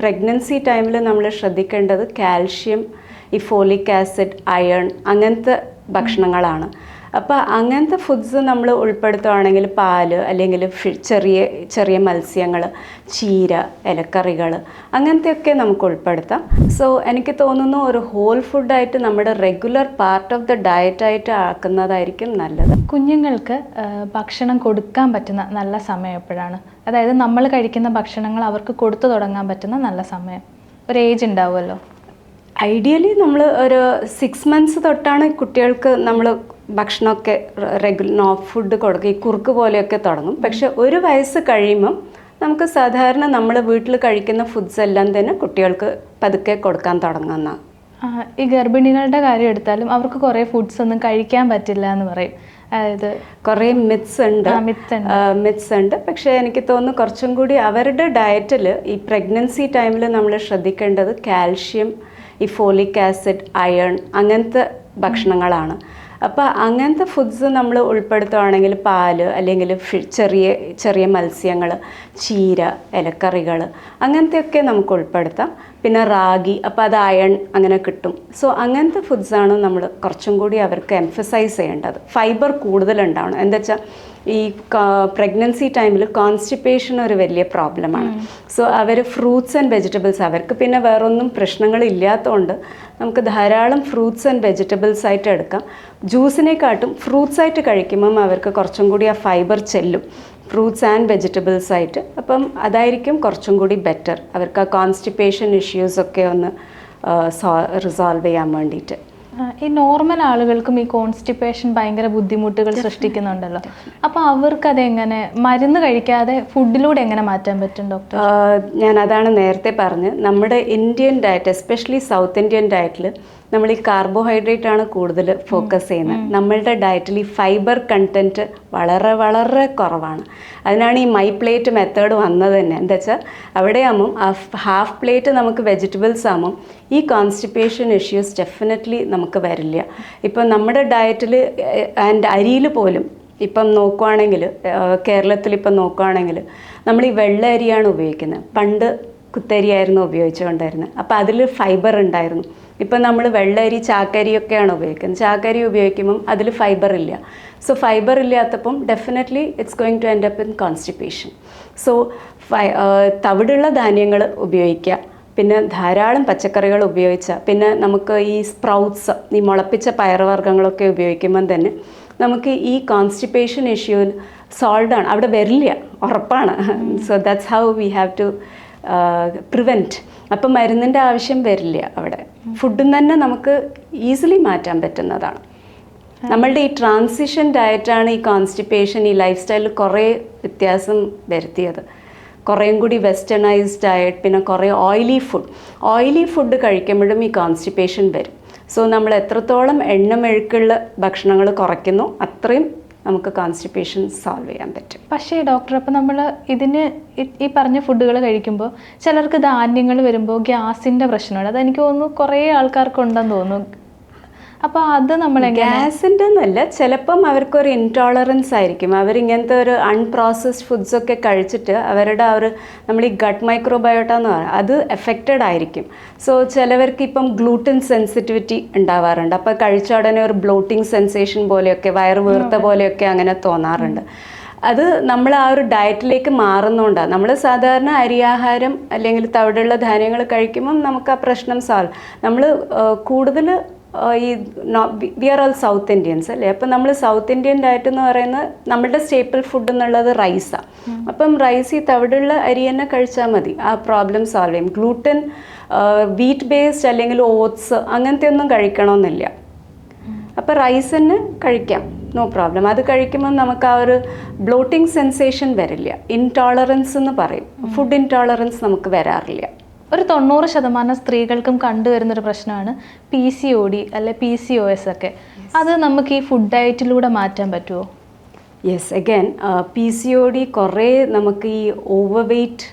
Pregnancy ടൈമിൽ നമ്മൾ ശ്രദ്ധിക്കേണ്ടത് കാൽഷ്യം, ഈ ഫോളിക് ആസിഡ്, അയൺ അങ്ങനത്തെ ഭക്ഷണങ്ങളാണ്. അപ്പോൾ അങ്ങനത്തെ ഫുഡ്സ് നമ്മൾ ഉൾപ്പെടുത്തുകയാണെങ്കിൽ പാല് അല്ലെങ്കിൽ ചെറിയ ചെറിയ മത്സ്യങ്ങൾ, ചീര, ഇലക്കറികൾ അങ്ങനത്തെയൊക്കെ നമുക്ക് ഉൾപ്പെടുത്താം. സോ എനിക്ക് തോന്നുന്നു ഒരു ഹോൾ ഫുഡായിട്ട് നമ്മുടെ റെഗുലർ പാർട്ട് ഓഫ് ദ ഡയറ്റായിട്ട് ആക്കുന്നതായിരിക്കും നല്ലത്. കുഞ്ഞുങ്ങൾക്ക് ഭക്ഷണം കൊടുക്കാൻ പറ്റുന്ന നല്ല സമയം എപ്പോഴാണ്? അതായത് നമ്മൾ കഴിക്കുന്ന ഭക്ഷണങ്ങൾ അവർക്ക് കൊടുത്തു തുടങ്ങാൻ പറ്റുന്ന നല്ല സമയം, ഒരു ഏജ് ഉണ്ടാവുമല്ലോ. ഐഡിയലി നമ്മൾ ഒരു 6 months തൊട്ടാണ് കുട്ടികൾക്ക് നമ്മൾ ഭക്ഷണമൊക്കെ ഫുഡ് കൊടുക്കുക, ഈ കുറുക്ക് പോലെയൊക്കെ തുടങ്ങും. പക്ഷെ 1 വയസ്സ് കഴിയുമ്പം നമുക്ക് സാധാരണ നമ്മൾ വീട്ടിൽ കഴിക്കുന്ന ഫുഡ്സ് എല്ലാം തന്നെ കുട്ടികൾക്ക് പതുക്കെ കൊടുക്കാൻ തുടങ്ങുന്ന. ഈ ഗർഭിണികളുടെ കാര്യം എടുത്താലും അവർക്ക് കുറേ ഫുഡ്സ് ഒന്നും കഴിക്കാൻ പറ്റില്ല എന്ന് പറയും. അതായത് കുറേ മിത്സ് ഉണ്ട്. പക്ഷേ എനിക്ക് തോന്നുന്നു കുറച്ചും കൂടി അവരുടെ ഡയറ്റിൽ ഈ പ്രഗ്നൻസി ടൈമിൽ നമ്മൾ ശ്രദ്ധിക്കേണ്ടത് കാൽഷ്യം, ഈ ഫോളിക് ആസിഡ്, അയൺ അങ്ങനത്തെ ഭക്ഷണങ്ങളാണ്. അപ്പോൾ അങ്ങനത്തെ ഫുഡ്സ് നമ്മൾ ഉൾപ്പെടുത്തുകയാണെങ്കിൽ പാല് അല്ലെങ്കിൽ ചെറിയ ചെറിയ മത്സ്യങ്ങൾ, ചീര, ഇലക്കറികൾ അങ്ങനത്തെയൊക്കെ നമുക്ക് ഉൾപ്പെടുത്താം. പിന്നെ റാഗി, അപ്പോൾ അത് അയൺ അങ്ങനെ കിട്ടും. സോ അങ്ങനത്തെ ഫുഡ്സാണ് നമ്മൾ കുറച്ചും കൂടി അവർക്ക് എംഫസൈസ് ചെയ്യേണ്ടത്. ഫൈബർ കൂടുതലുണ്ടാവണം. എന്താ വെച്ചാൽ ഈ പ്രഗ്നൻസി ടൈമിൽ കോൺസ്റ്റിപ്പേഷൻ ഒരു വലിയ പ്രോബ്ലമാണ്. സോ അവർ ഫ്രൂട്ട്സ് ആൻഡ് വെജിറ്റബിൾസ്, അവർക്ക് പിന്നെ വേറൊന്നും പ്രശ്നങ്ങളില്ലാത്തതുകൊണ്ട് നമുക്ക് ധാരാളം ഫ്രൂട്ട്സ് ആൻഡ് വെജിറ്റബിൾസ് ആയിട്ട് എടുക്കാം. ജ്യൂസിനെക്കാട്ടും ഫ്രൂട്ട്സ് ആയിട്ട് കഴിക്കുമ്പം അവർക്ക് കുറച്ചും കൂടി ആ ഫൈബർ ചെല്ലും, ഫ്രൂട്ട്സ് ആൻഡ് വെജിറ്റബിൾസ് ആയിട്ട്. അപ്പം അതായിരിക്കും കുറച്ചും കൂടി ബെറ്റർ അവർക്ക് ആ കോൺസ്റ്റിപ്പേഷൻ ഇഷ്യൂസൊക്കെ ഒന്ന് റിസോൾവ് ചെയ്യാൻ വേണ്ടിയിട്ട്. ഈ നോർമൽ ആളുകൾക്കും ഈ കോൺസ്റ്റിപ്പേഷൻ ഭയങ്കര ബുദ്ധിമുട്ടുകൾ സൃഷ്ടിക്കുന്നുണ്ടല്ലോ. അപ്പോൾ അവർക്കതെങ്ങനെ മരുന്ന് കഴിക്കാതെ ഫുഡിലൂടെ എങ്ങനെ മാറ്റാൻ പറ്റും ഡോക്ടർ? ഞാൻ അതാണ് നേരത്തെ പറഞ്ഞ്, നമ്മുടെ Indian diet, especially south Indian ഡയറ്റിൽ നമ്മൾ ഈ കാർബോഹൈഡ്രേറ്റ് ആണ് കൂടുതൽ ഫോക്കസ് ചെയ്യുന്നത്. നമ്മളുടെ ഡയറ്റിൽ ഈ ഫൈബർ കണ്ടൻറ്റ് വളരെ വളരെ കുറവാണ്. അതിനാണ് ഈ മൈ പ്ലേറ്റ് മെത്തേഡ് വന്നത് തന്നെ. എന്താ വെച്ചാൽ അവിടെയാകുമ്പം ഹാഫ് പ്ലേറ്റ് നമുക്ക് വെജിറ്റബിൾസ് ആകുമ്പം ഈ കോൺസ്റ്റിപ്പേഷൻ ഇഷ്യൂസ് ഡെഫിനറ്റ്ലി നമുക്ക് വരില്ല. ഇപ്പം നമ്മുടെ ഡയറ്റിൽ ആൻഡ് അരിയിൽ പോലും ഇപ്പം നോക്കുകയാണെങ്കിൽ, കേരളത്തിൽ ഇപ്പം നോക്കുകയാണെങ്കിൽ നമ്മൾ ഈ വെള്ള അരിയാണ് ഉപയോഗിക്കുന്നത്. പണ്ട് കുത്തരിയായിരുന്നു ഉപയോഗിച്ചുകൊണ്ടിരുന്നത്. അപ്പോൾ അതിൽ ഫൈബർ ഉണ്ടായിരുന്നു. ഇപ്പം നമ്മൾ വെള്ളരി, ചാക്കരിയൊക്കെയാണ് ഉപയോഗിക്കുന്നത്. ചാക്കരി ഉപയോഗിക്കുമ്പം അതിൽ ഫൈബർ ഇല്ല. സോ ഫൈബർ ഇല്ലാത്തപ്പം definitely it's going to end up in constipation. So തവിടുള്ള ധാന്യങ്ങൾ ഉപയോഗിക്കുക, പിന്നെ ധാരാളം പച്ചക്കറികൾ ഉപയോഗിച്ചാൽ, പിന്നെ നമുക്ക് ഈ സ്പ്രൗട്ട്സ്, ഈ മുളപ്പിച്ച പയറുവർഗ്ഗങ്ങളൊക്കെ ഉപയോഗിക്കുമ്പം തന്നെ നമുക്ക് ഈ കോൺസ്റ്റിപ്പേഷൻ ഇഷ്യൂ സോൾവ് ആണ്, അവിടെ വരില്ല, ഉറപ്പാണ്. So that's how we have to prevent. അപ്പം മരുന്നിൻ്റെ ആവശ്യം വരില്ല അവിടെ. ഫുഡിൽ നിന്ന് തന്നെ നമുക്ക് ഈസിലി മാറ്റാൻ പറ്റുന്നതാണ്. നമ്മളുടെ ഈ ട്രാൻസിഷൻ ഡയറ്റാണ് ഈ കോൺസ്റ്റിപ്പേഷൻ, ഈ ലൈഫ് സ്റ്റൈലിൽ കുറേ വ്യത്യാസം വരുത്തിയത്. കുറേയും കൂടി വെസ്റ്റേണൈസ്ഡ് ഡയറ്റ്, പിന്നെ കുറേ ഓയിലി ഫുഡ് കഴിക്കുമ്പോഴും ഈ കോൺസ്റ്റിപ്പേഷൻ വരും. സോ നമ്മൾ എത്രത്തോളം എണ്ണമെഴുക്കുള്ള ഭക്ഷണങ്ങൾ കുറയ്ക്കുന്നു അത്രയും നമുക്ക് കോൺസ്റ്റിപ്പേഷൻ സോൾവ് ചെയ്യാൻ പറ്റും. പക്ഷേ ഡോക്ടർ, അപ്പോൾ നമ്മൾ ഇതിന് ഈ പറഞ്ഞ ഫുഡുകൾ കഴിക്കുമ്പോൾ ചിലർക്ക് ധാന്യങ്ങൾ വരുമ്പോൾ ഗ്യാസിൻ്റെ പ്രശ്നമുണ്ട്. അതെനിക്ക് തോന്നുന്നു കുറേ ആൾക്കാർക്കുണ്ടെന്ന് തോന്നുന്നു. അപ്പോൾ അത് നമ്മൾ ഗ്യാസിൻ്റെ എന്നല്ല, ചിലപ്പം അവർക്കൊരു ഇൻടോളറൻസ് ആയിരിക്കും. അവരിങ്ങനത്തെ ഒരു അൺപ്രോസസ്ഡ് ഫുഡ്സൊക്കെ കഴിച്ചിട്ട് അവരുടെ നമ്മൾ ഈ ഗട്ട് മൈക്രോബയോട്ട എന്ന് പറയുന്നത് അത് എഫക്റ്റഡ് ആയിരിക്കും. സോ ചിലവർക്ക് ഇപ്പം ഗ്ലൂട്ടൻ സെൻസിറ്റിവിറ്റി ഉണ്ടാവാറുണ്ട്. അപ്പോൾ കഴിച്ച ഉടനെ ഒരു ബ്ലോട്ടിങ് സെൻസേഷൻ പോലെയൊക്കെ, വയറ് വീർത്ത പോലെയൊക്കെ അങ്ങനെ തോന്നാറുണ്ട്. അത് നമ്മൾ ആ ഒരു ഡയറ്റിലേക്ക് മാറുന്നതുകൊണ്ടാണ്. നമ്മൾ സാധാരണ അരിയാഹാരം അല്ലെങ്കിൽ തവിടുള്ള ധാന്യങ്ങൾ കഴിക്കുമ്പം നമുക്ക് ആ പ്രശ്നം സോൾവ്. നമ്മൾ കൂടുതൽ ഈ we are all South Indians അല്ലേ. അപ്പം നമ്മൾ സൗത്ത് ഇന്ത്യൻ ഡയറ്റ് എന്ന് പറയുന്നത് നമ്മളുടെ സ്റ്റേപ്പിൾ ഫുഡ് എന്നുള്ളത് റൈസാണ്. അപ്പം റൈസ്, ഈ തവിടുള്ള അരി തന്നെ കഴിച്ചാൽ മതി, ആ പ്രോബ്ലം സോൾവ് ചെയ്യും. ഗ്ലൂട്ടൻ, വീറ്റ് ബേസ്ഡ് അല്ലെങ്കിൽ ഓട്സ് അങ്ങനത്തെ ഒന്നും കഴിക്കണമെന്നില്ല. അപ്പോൾ റൈസ് തന്നെ കഴിക്കാം, നോ പ്രോബ്ലം. അത് കഴിക്കുമ്പോൾ നമുക്ക് ആ ഒരു ബ്ലോട്ടിങ് സെൻസേഷൻ വരില്ല. ഇൻടോളറൻസ് എന്ന് പറയും, ഫുഡ് ഇൻടോളറൻസ് നമുക്ക് വരാറില്ല. ഒരു 90% സ്ത്രീകൾക്കും കണ്ടുവരുന്നൊരു പ്രശ്നമാണ് PCOD അല്ലെ PCOS ഒക്കെ. അത് നമുക്ക് ഈ ഫുഡ് ഡയറ്റിലൂടെ മാറ്റാൻ പറ്റുമോ? യെസ്, അഗൈൻ PCOD കുറേ നമുക്ക് ഈ ഓവർ വെയ്റ്റ്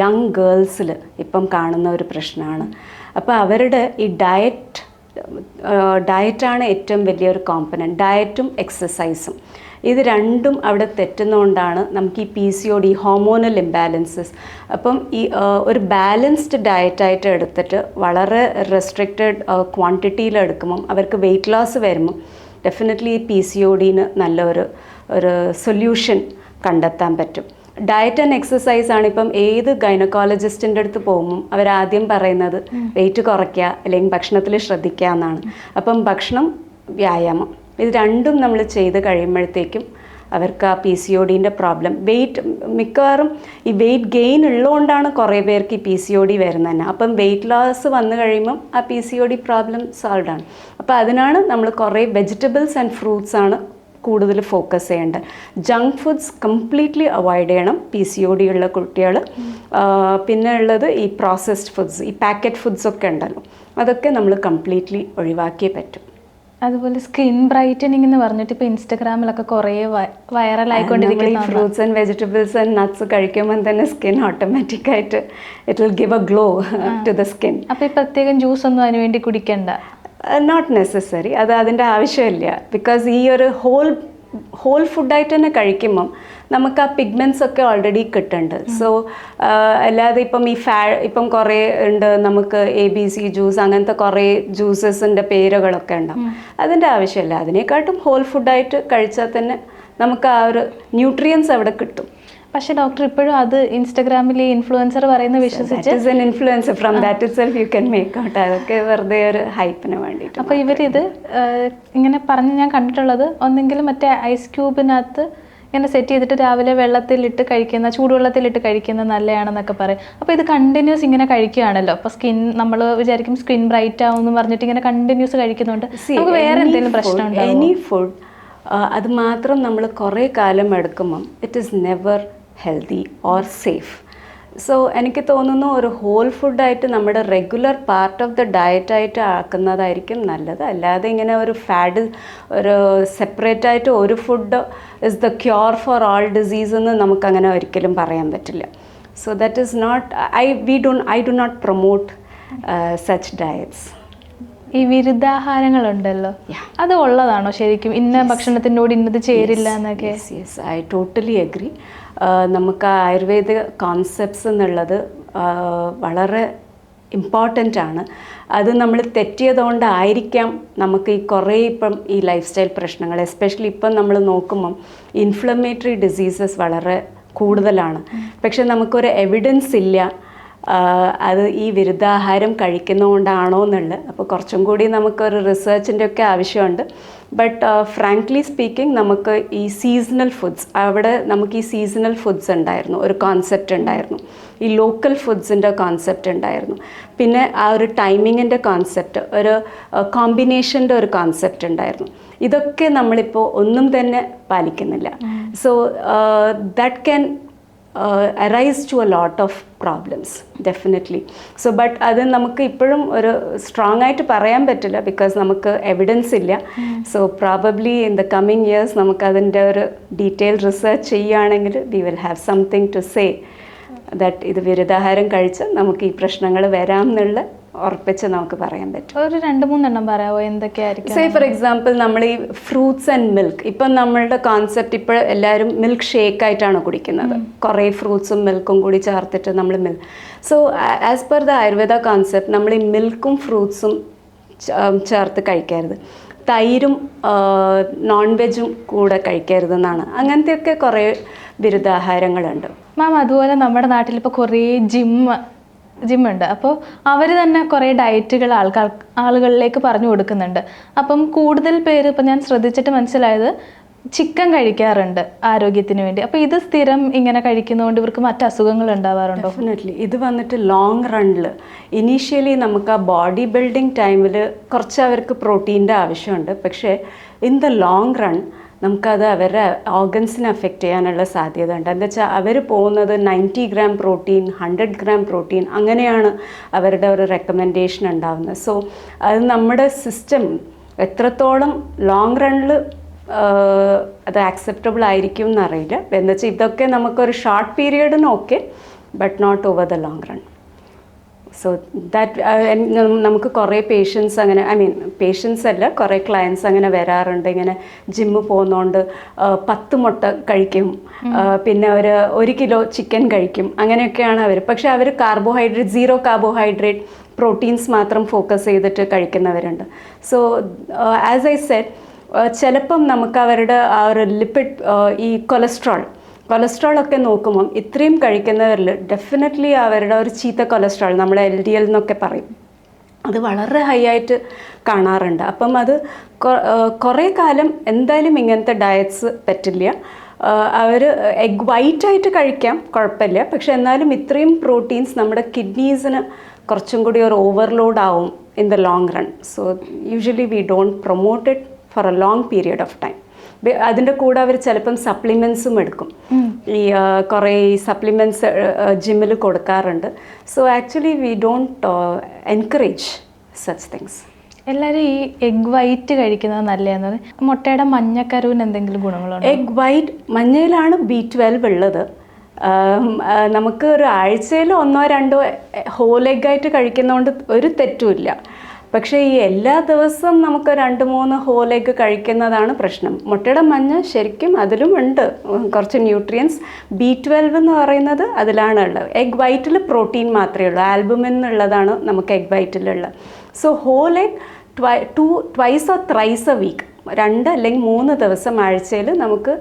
യങ് ഗേൾസിൽ ഇപ്പം കാണുന്ന ഒരു പ്രശ്നമാണ്. അപ്പോൾ അവരുടെ ഈ ഡയറ്റ് ഡയറ്റാണ് ഏറ്റവും വലിയൊരു കോമ്പനൻറ്റ്. ഡയറ്റും എക്സസൈസും ഇത് രണ്ടും അവിടെ തെറ്റുന്നതുകൊണ്ടാണ് നമുക്ക് ഈ PCOD, ഹോർമോണൽ ഇംബാലൻസസ്. അപ്പം ഈ ഒരു ബാലൻസ്ഡ് ഡയറ്റായിട്ട് എടുത്തിട്ട് വളരെ റെസ്ട്രിക്റ്റഡ് ക്വാണ്ടിറ്റിയിൽ എടുക്കുമ്പം അവർക്ക് വെയിറ്റ് ലോസ് വരുമ്പം ഡെഫിനറ്റ്ലി ഈ PCODന് നല്ലൊരു സൊല്യൂഷൻ കണ്ടെത്താൻ പറ്റും. ഡയറ്റ് ആൻഡ് എക്സസൈസ് ആണ്. ഇപ്പം ഏത് ഗൈനക്കോളജിസ്റ്റിൻ്റെ അടുത്ത് പോകുമ്പം അവരാദ്യം പറയുന്നത് വെയിറ്റ് കുറയ്ക്കുക അല്ലെങ്കിൽ ഭക്ഷണത്തിൽ ശ്രദ്ധിക്കുക എന്നാണ്. അപ്പം ഭക്ഷണം, വ്യായാമം ഇത് രണ്ടും നമ്മൾ ചെയ്ത് കഴിയുമ്പോഴത്തേക്കും അവർക്ക് ആ PCODൻ്റെ പ്രോബ്ലം, മിക്കവാറും ഈ വെയിറ്റ് ഗെയിൻ ഉള്ളതുകൊണ്ടാണ് കുറേ പേർക്ക് ഈ PCOD വരുന്നത് തന്നെ. അപ്പം വെയിറ്റ് ലോസ് വന്നു കഴിയുമ്പം ആ PCOD പ്രോബ്ലം സോൾവ് ആണ്. അപ്പോൾ അതിനാണ് നമ്മൾ കുറേ വെജിറ്റബിൾസ് ആൻഡ് ഫ്രൂട്ട്സ് ആണ് കൂടുതൽ ഫോക്കസ് ചെയ്യേണ്ടത്. ജങ്ക് ഫുഡ്സ് കംപ്ലീറ്റ്ലി അവോയ്ഡ് ചെയ്യണം PCOD ഉള്ള കുട്ടികൾ. പിന്നെ ഉള്ളത് ഈ പ്രോസസ്ഡ് ഫുഡ്സ്, ഈ പാക്കറ്റ് ഫുഡ്സൊക്കെ ഉണ്ടല്ലോ, അതൊക്കെ നമ്മൾ കംപ്ലീറ്റ്ലി ഒഴിവാക്കിയേ പറ്റും. അതുപോലെ സ്കിൻ ബ്രൈറ്റനിങ് എന്ന് പറഞ്ഞിട്ട് ഇപ്പോൾ ഇൻസ്റ്റഗ്രാമിലൊക്കെ കുറേ വൈറൽ ആയിക്കൊണ്ടിരിക്കുന്ന fruits and vegetables and nuts കഴിക്കുമ്പോൾ തന്നെ സ്കിൻ ഓട്ടോമാറ്റിക്കായിട്ട് it will give a glow to the skin. അപ്പോൾ ഈ പ്രത്യേകം ജ്യൂസ് ഒന്നും അതിന് വേണ്ടി കുടിക്കണ്ട? നോട്ട് നെസസറി, അത് അതിൻ്റെ ആവശ്യമില്ല. ബിക്കോസ് ഈ ഒരു ഹോൾ ഫുഡായിട്ട് തന്നെ കഴിക്കുമ്പം നമുക്ക് ആ പിഗ്മെൻറ്റ്സ് ഒക്കെ ഓൾറെഡി കിട്ടുന്നുണ്ട്. സോ അല്ലാതെ ഇപ്പം കുറേ ഉണ്ട്, നമുക്ക് ABC ജ്യൂസ് അങ്ങനത്തെ കുറേ ജ്യൂസസിൻ്റെ പേരുകളൊക്കെ ഉണ്ടാവും. അതിൻ്റെ ആവശ്യമില്ല. അതിനെക്കാട്ടും ഹോൾ ഫുഡായിട്ട് കഴിച്ചാൽ തന്നെ നമുക്ക് ആ ഒരു ന്യൂട്രിയൻസ് അവിടെ കിട്ടും. പക്ഷെ ഡോക്ടർ ഇപ്പോഴും അത് ഇൻസ്റ്റഗ്രാമിൽ ഇൻഫ്ലുവൻസർ പറയുന്ന വിശ്വസിച്ച് influencer from that itself you can make out. അതൊക്കെ വെറുതെ ഒരു ഹൈപ്പിന് വേണ്ടിയിട്ട്. അപ്പോൾ ഇവരിത് ഇങ്ങനെ പറഞ്ഞ് ഞാൻ കണ്ടിട്ടുള്ളത്, ഒന്നെങ്കിലും മറ്റേ ഐസ് ക്യൂബിനകത്ത് ഇങ്ങനെ സെറ്റ് ചെയ്തിട്ട് രാവിലെ വെള്ളത്തിലിട്ട് കഴിക്കുന്ന, ചൂടുവെള്ളത്തിലിട്ട് കഴിക്കുന്നത് നല്ലതാണെന്നൊക്കെ പറയും. അപ്പോൾ ഇത് കണ്ടിന്യൂസ് ഇങ്ങനെ കഴിക്കുകയാണല്ലോ, അപ്പോൾ സ്കിൻ നമ്മൾ വിചാരിക്കും സ്കിൻ ബ്രൈറ്റ് ആവും എന്ന് പറഞ്ഞിട്ട് ഇങ്ങനെ കണ്ടിന്യൂസ് കഴിക്കുന്നുണ്ട്. നമുക്ക് വേറെ എന്തെങ്കിലും പ്രശ്നമുണ്ടോ? എനി ഫുഡ് അത് മാത്രം നമ്മൾ കുറേ കാലം എടുക്കുമ്പം it is never healthy or safe. So എനിക്ക് തോന്നുന്നു ഒരു ഹോൾ ഫുഡായിട്ട് നമ്മുടെ റെഗുലർ പാർട്ട് ഓഫ് ദ ഡയറ്റായിട്ട് ആക്കുന്നതായിരിക്കും നല്ലത്. അല്ലാതെ ഇങ്ങനെ ഒരു ഒരു സെപ്പറേറ്റായിട്ട് ഒരു food is the cure for all disease എന്ന് നമുക്കങ്ങനെ ഒരിക്കലും പറയാൻ പറ്റില്ല. So that is not, I do not promote such diets. ഈ വിരുദ്ധാഹാരങ്ങളുണ്ടല്ലോ, അത് ഉള്ളതാണോ ശരിക്കും? ഇന്ന ഭക്ഷണത്തിനോട് ഇന്നത് ചേരില്ല എന്നൊക്കെ? Yes, I totally agree. നമുക്ക് ആയുർവേദ കോൺസെപ്റ്റ്സ് എന്നുള്ളത് വളരെ ഇമ്പോർട്ടൻ്റ് ആണ്. അത് നമ്മൾ തെറ്റിയതുകൊണ്ടായിരിക്കാം നമുക്ക് ഈ കുറേ ഇപ്പം ഈ ലൈഫ് സ്റ്റൈൽ പ്രശ്നങ്ങൾ, എസ്പെഷ്യലി ഇപ്പം നമ്മൾ നോക്കുമ്പം ഇൻഫ്ലമേറ്ററി ഡിസീസസ് വളരെ കൂടുതലാണ്. പക്ഷെ നമുക്കൊരു എവിഡൻസ് ഇല്ല അത് ഈ വിരുദ്ധാഹാരം കഴിക്കുന്നതുകൊണ്ടാണോ എന്നുള്ളത്. അപ്പോൾ കുറച്ചും കൂടി നമുക്കൊരു റിസർച്ചിൻ്റെ ഒക്കെ ആവശ്യമുണ്ട്. ബട്ട് ഫ്രാങ്ക്ലി സ്പീക്കിംഗ് നമുക്ക് ഈ സീസണൽ ഫുഡ്സ്, അവിടെ നമുക്ക് ഈ സീസണൽ ഫുഡ്സ് ഉണ്ടായിരുന്നു, ഒരു കോൺസെപ്റ്റ് ഉണ്ടായിരുന്നു. ഈ ലോക്കൽ ഫുഡ്സിൻ്റെ കോൺസെപ്റ്റ് ഉണ്ടായിരുന്നു. പിന്നെ ആ ഒരു ടൈമിങ്ങിൻ്റെ കോൺസെപ്റ്റ്, ഒരു കോമ്പിനേഷൻ്റെ ഒരു കോൺസെപ്റ്റ് ഉണ്ടായിരുന്നു. ഇതൊക്കെ നമ്മളിപ്പോൾ ഒന്നും തന്നെ പാലിക്കുന്നില്ല. So that can arise to a lot of problems, definitely. So but അത് നമുക്ക് ഇപ്പോഴും ഒരു സ്ട്രോങ് ആയിട്ട് പറയാൻ പറ്റില്ല, ബിക്കോസ് നമുക്ക് എവിഡൻസ് ഇല്ല. So probably in the coming years നമുക്ക് അതിൻ്റെ ഒരു ഡീറ്റെയിൽ റിസർച്ച് ചെയ്യുകയാണെങ്കിൽ we will have something to say that ഇത് വിരുദ്ധാഹാരം കഴിച്ച് നമുക്ക് ഈ പ്രശ്നങ്ങൾ വരാം എന്നുള്ള ഉറപ്പിച്ച് നമുക്ക് പറയാൻ പറ്റും. ഒരു 2-3 എണ്ണം പറയാമോ? എന്തൊക്കെയായിരിക്കും? സേ ഫോർ എക്സാമ്പിൾ നമ്മൾ ഈ ഫ്രൂട്ട്സ് ആൻഡ് മിൽക്ക്, ഇപ്പം നമ്മളുടെ കോൺസെപ്റ്റ് ഇപ്പോൾ എല്ലാവരും മിൽക്ക് ഷേക്ക് ആയിട്ടാണ് കുടിക്കുന്നത്. കുറേ ഫ്രൂട്ട്സും മിൽക്കും കൂടി ചേർത്തിട്ട് നമ്മൾ so as per the Ayurveda concept നമ്മൾ ഈ മിൽക്കും ഫ്രൂട്ട്സും ചേർത്ത് കഴിക്കരുത്. തൈരും നോൺ വെജും കൂടെ കഴിക്കരുതെന്നാണ്. അങ്ങനത്തെയൊക്കെ കുറേ വിരുദ്ധാഹാരങ്ങളുണ്ട്. മാം, അതുപോലെ നമ്മുടെ നാട്ടിൽ ഇപ്പോൾ കുറേ ജിമ്മുണ്ട്. അപ്പോൾ അവർ തന്നെ കുറേ ഡയറ്റുകൾ ആളുകളിലേക്ക് പറഞ്ഞു കൊടുക്കുന്നുണ്ട്. അപ്പം കൂടുതൽ പേര്, ഇപ്പം ഞാൻ ശ്രദ്ധിച്ചിട്ട് മനസ്സിലായത്, ചിക്കൻ കഴിക്കാറുണ്ട് ആരോഗ്യത്തിന് വേണ്ടി. അപ്പോൾ ഇത് സ്ഥിരം ഇങ്ങനെ കഴിക്കുന്നതുകൊണ്ട് ഇവർക്ക് മറ്റ് അസുഖങ്ങൾ ഉണ്ടാവാറുണ്ടോ? ഡെഫിനറ്റ്ലി. ഇത് വന്നിട്ട് ലോങ് റണ്ണിൽ ഇനീഷ്യലി നമുക്ക് ആ ബോഡി ബിൽഡിംഗ് ടൈമിൽ കുറച്ച് അവർക്ക് പ്രോട്ടീൻ്റെ ആവശ്യമുണ്ട്. പക്ഷേ ഇൻ ദ ലോങ് റൺ നമുക്കത് അവരുടെ ഓർഗൻസിനെ അഫക്റ്റ് ചെയ്യാനുള്ള സാധ്യത ഉണ്ട്. എന്താ വെച്ചാൽ അവർ പോകുന്നത് 90 ഗ്രാം പ്രോട്ടീൻ, 100 ഗ്രാം പ്രോട്ടീൻ, അങ്ങനെയാണ് അവരുടെ ഒരു റെക്കമെൻഡേഷൻ ഉണ്ടാവുന്നത്. സോ അത് നമ്മുടെ സിസ്റ്റം എത്രത്തോളം ലോങ് റണ്ണിൽ അത് ആക്സെപ്റ്റബിൾ ആയിരിക്കും എന്നറിയില്ല. എന്താ വെച്ചാൽ ഇതൊക്കെ നമുക്കൊരു ഷോർട്ട് പീരിയഡിന് okay, but not over the long run. So that നമുക്ക് കുറേ പേഷ്യൻസ് അങ്ങനെ പേഷ്യൻസ് അല്ല കുറേ ക്ലയൻസ് അങ്ങനെ വരാറുണ്ട്. ഇങ്ങനെ ജിമ്മ് പോകുന്നതുകൊണ്ട് 10 മുട്ട കഴിക്കും, പിന്നെ അവർ 1 കിലോ ചിക്കൻ കഴിക്കും, അങ്ങനെയൊക്കെയാണ് അവർ. പക്ഷേ അവർ കാർബോഹൈഡ്രേറ്റ്, 0 കാർബോഹൈഡ്രേറ്റ് പ്രോട്ടീൻസ് മാത്രം ഫോക്കസ് ചെയ്തിട്ട് കഴിക്കുന്നവരുണ്ട്. സോ ആസ് ഐ സെഡ്, ചിലപ്പം നമുക്ക് അവരുടെ ആ ഒരു ലിപ്പിഡ്, ഈ കൊളസ്ട്രോൾ ഒക്കെ നോക്കുമ്പം ഇത്രയും കഴിക്കുന്നവരിൽ ഡെഫിനറ്റ്ലി അവരുടെ ഒരു ചീത്ത കൊളസ്ട്രോൾ, നമ്മൾ LDL എന്നൊക്കെ പറയും, അത് വളരെ ഹൈ ആയിട്ട് കാണാറുണ്ട്. അപ്പം അത് കുറേ കാലം എന്തായാലും ഇങ്ങനത്തെ ഡയറ്റ്സ് പറ്റില്ല. അവർ എഗ് വൈറ്റായിട്ട് കഴിക്കാം, കുഴപ്പമില്ല. പക്ഷെ എന്നാലും ഇത്രയും പ്രോട്ടീൻസ് നമ്മുടെ കിഡ്നീസിന് കുറച്ചും കൂടി ഒരു ഓവർലോഡ് ആവും in the long run. So usually we don't promote it for A long period of time. അതിൻ്റെ കൂടെ അവർ ചിലപ്പം സപ്ലിമെൻസും എടുക്കും. ഈ കുറേ സപ്ലിമെൻറ്റ്സ് ജിമ്മിൽ കൊടുക്കാറുണ്ട്. So actually we don't encourage such things. എല്ലാവരും ഈ എഗ് വൈറ്റ് കഴിക്കുന്നത് നല്ലതെന്ന് പറയും. മുട്ടയുടെ മഞ്ഞക്കരുവിന് എന്തെങ്കിലും ഗുണങ്ങളുണ്ടോ? എഗ് വൈറ്റ്, മഞ്ഞയിലാണ് B12 ഉള്ളത്. നമുക്ക് ഒരു ആഴ്ചയിൽ 1-2 ഹോൾ എഗ്ഗായിട്ട് കഴിക്കുന്നതുകൊണ്ട് ഒരു തെറ്റുമില്ല. പക്ഷേ ഈ എല്ലാ ദിവസവും നമുക്ക് 2-3 ഹോൾ എഗ്ഗ് കഴിക്കുന്നതാണ് പ്രശ്നം. മുട്ടയുടെ മഞ്ഞ ശരിക്കും അതിലും ഉണ്ട് കുറച്ച് ന്യൂട്രിയൻസ്. B12 എന്ന് പറയുന്നത് അതിലാണ് ഉള്ളത്. എഗ് വൈറ്റിൽ പ്രോട്ടീൻ മാത്രമേ ഉള്ളൂ, ആൽബുമിൻ എന്നുള്ളതാണ് നമുക്ക് എഗ് വൈറ്റിലുള്ളത്. So whole egg twice or thrice a week, 2 അല്ലെങ്കിൽ 3 ദിവസം ആഴ്ചയിൽ നമുക്ക്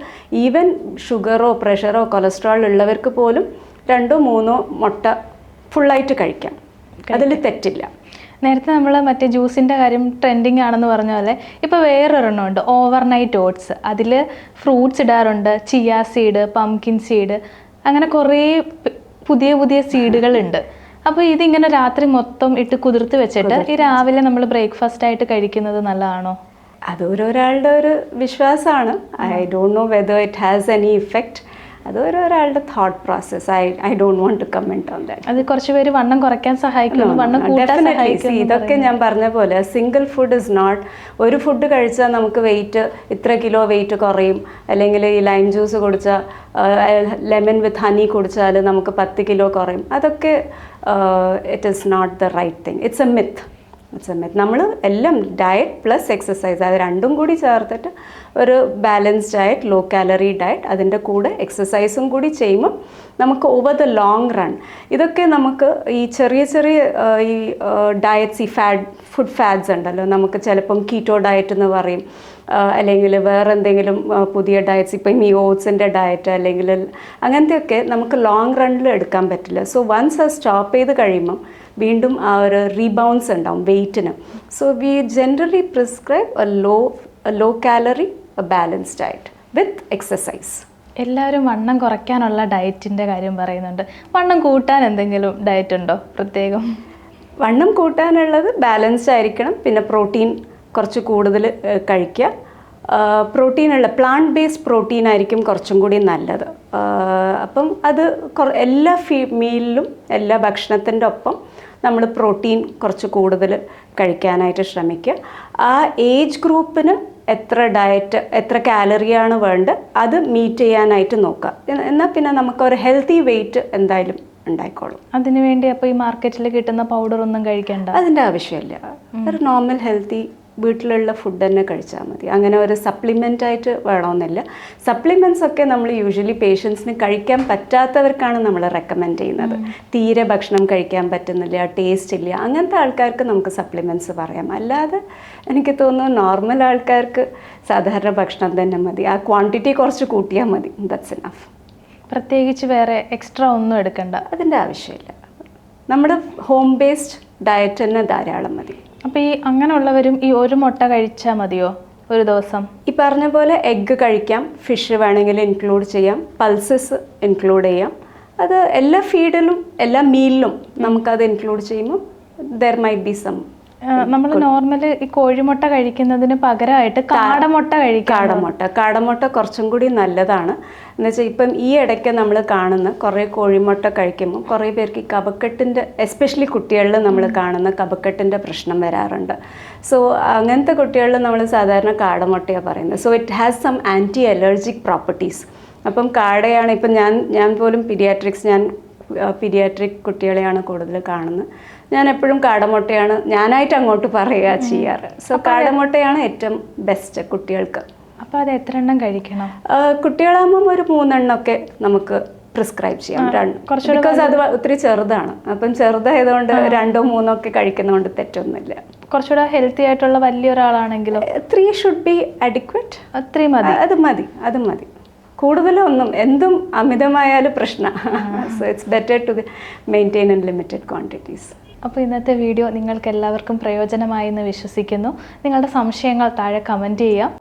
ഈവൻ ഷുഗറോ പ്രഷറോ കൊളസ്ട്രോൾ ഉള്ളവർക്ക് പോലും 2-3 മുട്ട ഫുള്ളായിട്ട് കഴിക്കാം. അതിൽ തെറ്റില്ല. നേരത്തെ നമ്മൾ മറ്റേ ജ്യൂസിൻ്റെ കാര്യം ട്രെൻഡിങ് ആണെന്ന് പറഞ്ഞ പോലെ ഇപ്പോൾ വേറൊരെണ്ണമുണ്ട്, ഓവർനൈറ്റ് ഓട്സ്. അതിൽ ഫ്രൂട്ട്സ് ഇടാറുണ്ട്, ചിയ സീഡ്, പംകിൻ സീഡ്, അങ്ങനെ കുറേ പുതിയ പുതിയ സീഡുകളുണ്ട്. അപ്പോൾ ഇതിങ്ങനെ രാത്രി മൊത്തം ഇട്ട് കുതിർത്ത് വെച്ചിട്ട് ഈ രാവിലെ നമ്മൾ ബ്രേക്ക്ഫാസ്റ്റ് ആയിട്ട് കഴിക്കുന്നത് നല്ലതാണോ? അത് ഓരോരാളുടെ ഒരു വിശ്വാസമാണ്. I don't know whether it has any effect. അത് ഓരോരാളുടെ thought process. I don't want to comment on that. അത് കുറച്ച് പേര് വണ്ണം കുറയ്ക്കാൻ സഹായിക്കുന്നു, വണ്ണം കൂട്ടാൻ സഹായിക്കുന്നു. ഇതൊക്കെ ഞാൻ പറഞ്ഞ പോലെ സിംഗിൾ ഫുഡ് ഇസ് നോട്ട്. ഒരു ഫുഡ് കഴിച്ചാൽ നമുക്ക് വെയിറ്റ് ഇത്ര കിലോ വെയിറ്റ് കുറയും, അല്ലെങ്കിൽ ഈ ലൈം ജ്യൂസ് കുടിച്ചാൽ, ലെമൺ വിത്ത് ഹണി കുടിച്ചാൽ നമുക്ക് 10 കിലോ കുറയും. അതൊക്കെ it is not the right thing. It's a myth. നമ്മൾ എല്ലാം ഡയറ്റ് പ്ലസ് എക്സസൈസ്, അത് രണ്ടും കൂടി ചേർത്തിട്ട് ഒരു balanced diet, low calorie diet, അതിൻ്റെ കൂടെ എക്സസൈസും കൂടി ചെയ്യുമ്പം നമുക്ക് ഓവർ ദ ലോങ് റൺ ഇതൊക്കെ നമുക്ക് ഈ ചെറിയ ചെറിയ ഈ ഡയറ്റ്സ്, ഈ ഫുഡ് ഫാഡ്സ് ഉണ്ടല്ലോ, നമുക്ക് ചിലപ്പം കീറ്റോ ഡയറ്റ് എന്ന് പറയും, അല്ലെങ്കിൽ വേറെ എന്തെങ്കിലും പുതിയ ഡയറ്റ്സ്, ഇപ്പം ഈ ഓട്സിൻ്റെ ഡയറ്റ് അല്ലെങ്കിൽ അങ്ങനത്തെയൊക്കെ നമുക്ക് ലോങ് റണ്ണിൽ എടുക്കാൻ പറ്റില്ല. സോ വൺസ് അത് സ്റ്റോപ്പ് ചെയ്ത് കഴിയുമ്പം വീണ്ടും ആ ഒരു റീബൗൺസ് ഉണ്ടാവും വെയ്റ്റിന്. So we generally prescribe a low calorie balanced diet with exercise. എല്ലാവരും വണ്ണം കുറയ്ക്കാനുള്ള ഡയറ്റിൻ്റെ കാര്യം പറയുന്നുണ്ട്. വണ്ണം കൂട്ടാൻ എന്തെങ്കിലും ഡയറ്റ് ഉണ്ടോ പ്രത്യേകം? വണ്ണം കൂട്ടാനുള്ളത് ബാലൻസ്ഡ് ആയിരിക്കണം. പിന്നെ പ്രോട്ടീൻ കുറച്ച് കൂടുതൽ കഴിക്കുക. പ്രോട്ടീനുള്ള പ്ലാന്റ് ബേസ്ഡ് പ്രോട്ടീൻ ആയിരിക്കും കുറച്ചും കൂടി നല്ലത്. അപ്പം അത് എല്ലാ മീലിലും, എല്ലാ ഭക്ഷണത്തിൻ്റെ ഒപ്പം നമ്മൾ പ്രോട്ടീൻ കുറച്ച് കൂടുതൽ കഴിക്കാനായിട്ട് ശ്രമിക്കുക. ആ ഏജ് ഗ്രൂപ്പിന് എത്ര കാലറിയാണ് വേണ്ടത് അത് മീറ്റ് ചെയ്യാനായിട്ട് നോക്കുക. എന്നാൽ പിന്നെ നമുക്കൊരു ഹെൽത്തി വെയിറ്റ് എന്തായാലും ഉണ്ടായിക്കോളും. അതിനുവേണ്ടി അപ്പോൾ ഈ മാർക്കറ്റിൽ കിട്ടുന്ന പൗഡർ ഒന്നും കഴിക്കേണ്ട, അതിൻ്റെ ആവശ്യമില്ല. ഒരു നോർമൽ ഹെൽത്തി വീട്ടിലുള്ള ഫുഡ് തന്നെ കഴിച്ചാൽ മതി. അങ്ങനെ ഒരു സപ്ലിമെൻ്റ് ആയിട്ട് വേണമെന്നില്ല. സപ്ലിമെൻറ്റ്സ് ഒക്കെ നമ്മൾ യൂഷ്വലി പേഷ്യൻസിന് കഴിക്കാൻ പറ്റാത്തവർക്കാണ് നമ്മൾ റെക്കമെൻഡ് ചെയ്യുന്നത്. തീരെ ഭക്ഷണം കഴിക്കാൻ പറ്റുന്നില്ല, ടേസ്റ്റ് ഇല്ല, അങ്ങനത്തെ ആൾക്കാർക്ക് നമുക്ക് സപ്ലിമെൻറ്റ്സ് പറയാം. അല്ലാതെ എനിക്ക് തോന്നുന്നു നോർമൽ ആൾക്കാർക്ക് സാധാരണ ഭക്ഷണം തന്നെ മതി. ആ ക്വാണ്ടിറ്റി കുറച്ച് കൂട്ടിയാൽ മതി. That's enough. പ്രത്യേകിച്ച് വേറെ എക്സ്ട്രാ ഒന്നും എടുക്കണ്ട, അതിൻ്റെ ആവശ്യമില്ല. നമ്മുടെ ഹോം ബേസ്ഡ് ഡയറ്റ് തന്നെ ധാരാളം മതി. അപ്പോൾ ഈ അങ്ങനെയുള്ളവരും ഈ ഒരു മുട്ട കഴിച്ചാൽ മതിയോ ഒരു ദിവസം? ഈ പറഞ്ഞ പോലെ എഗ്ഗ് കഴിക്കാം, ഫിഷ് വേണമെങ്കിൽ ഇൻക്ലൂഡ് ചെയ്യാം, പൾസസ് ഇൻക്ലൂഡ് ചെയ്യാം. അത് എല്ലാ ഫീഡിലും എല്ലാ മീലിലും നമുക്കത് ഇൻക്ലൂഡ് ചെയ്യുമ്പോൾ ദർ മൈറ്റ് ബി സം. നമ്മൾ നോർമല് ഈ കോഴിമുട്ട കഴിക്കുന്നതിന് പകരമായിട്ട് കാടമുട്ട കഴിക്കാം. കാടമുട്ട കുറച്ചും കൂടി നല്ലതാണ്. എന്നുവെച്ചാൽ ഇപ്പം ഈ ഇടയ്ക്ക് നമ്മൾ കാണുന്ന കുറേ കോഴിമുട്ട കഴിക്കുമ്പോൾ കുറേ പേർക്ക് ഈ കഫക്കെട്ടിൻ്റെ, എസ്പെഷ്യലി കുട്ടികളിൽ നമ്മൾ കാണുന്ന കഫക്കെട്ടിൻ്റെ പ്രശ്നം വരാറുണ്ട്. സോ അങ്ങനത്തെ കുട്ടികളിൽ നമ്മൾ സാധാരണ കാടമുട്ടയാണ് പറയുന്നത്. So it has some anti allergic properties. അപ്പം കാടയാണ് ഇപ്പം ഞാൻ പോലും പീഡിയാട്രിക് കുട്ടികളെയാണ് കൂടുതൽ കാണുന്നത്. ഞാൻ എപ്പോഴും കാടമുട്ടയാണ് ഞാനായിട്ട് അങ്ങോട്ട് പറയുക ചെയ്യാറ്. സോ കാടമുട്ടയാണ് ഏറ്റവും ബെസ്റ്റ് കുട്ടികൾക്ക്. അപ്പോൾ അത് എത്ര എണ്ണം കഴിക്കണം? കുട്ടികളാകുമ്പം ഒരു 3 എണ്ണമൊക്കെ നമുക്ക് പ്രിസ്ക്രൈബ് ചെയ്യാം. ബിക്കോസ് അത് ഒത്തിരി ചെറുതാണ്. അപ്പം ചെറുതായതുകൊണ്ട് 2 or 3 ഒക്കെ കഴിക്കുന്നതുകൊണ്ട് തെറ്റൊന്നുമില്ല. കുറച്ചുകൂടെ ഹെൽത്തി ആയിട്ടുള്ള വലിയൊരാളാണെങ്കിലോ? 3 ഷുഡ് ബി അഡിക്വറ്റ്. 3 മതി. അത് മതി. കൂടുതലൊന്നും എന്തും അമിതമായാലും പ്രശ്നമാണ്. So it's better to maintain in limited quantities. അപ്പോൾ ഇന്നത്തെ വീഡിയോ നിങ്ങൾക്ക് എല്ലാവർക്കും പ്രയോജനമായി എന്ന് വിശ്വസിക്കുന്നു. നിങ്ങളുടെ സംശയങ്ങൾ താഴെ കമൻറ്റ് ചെയ്യാം.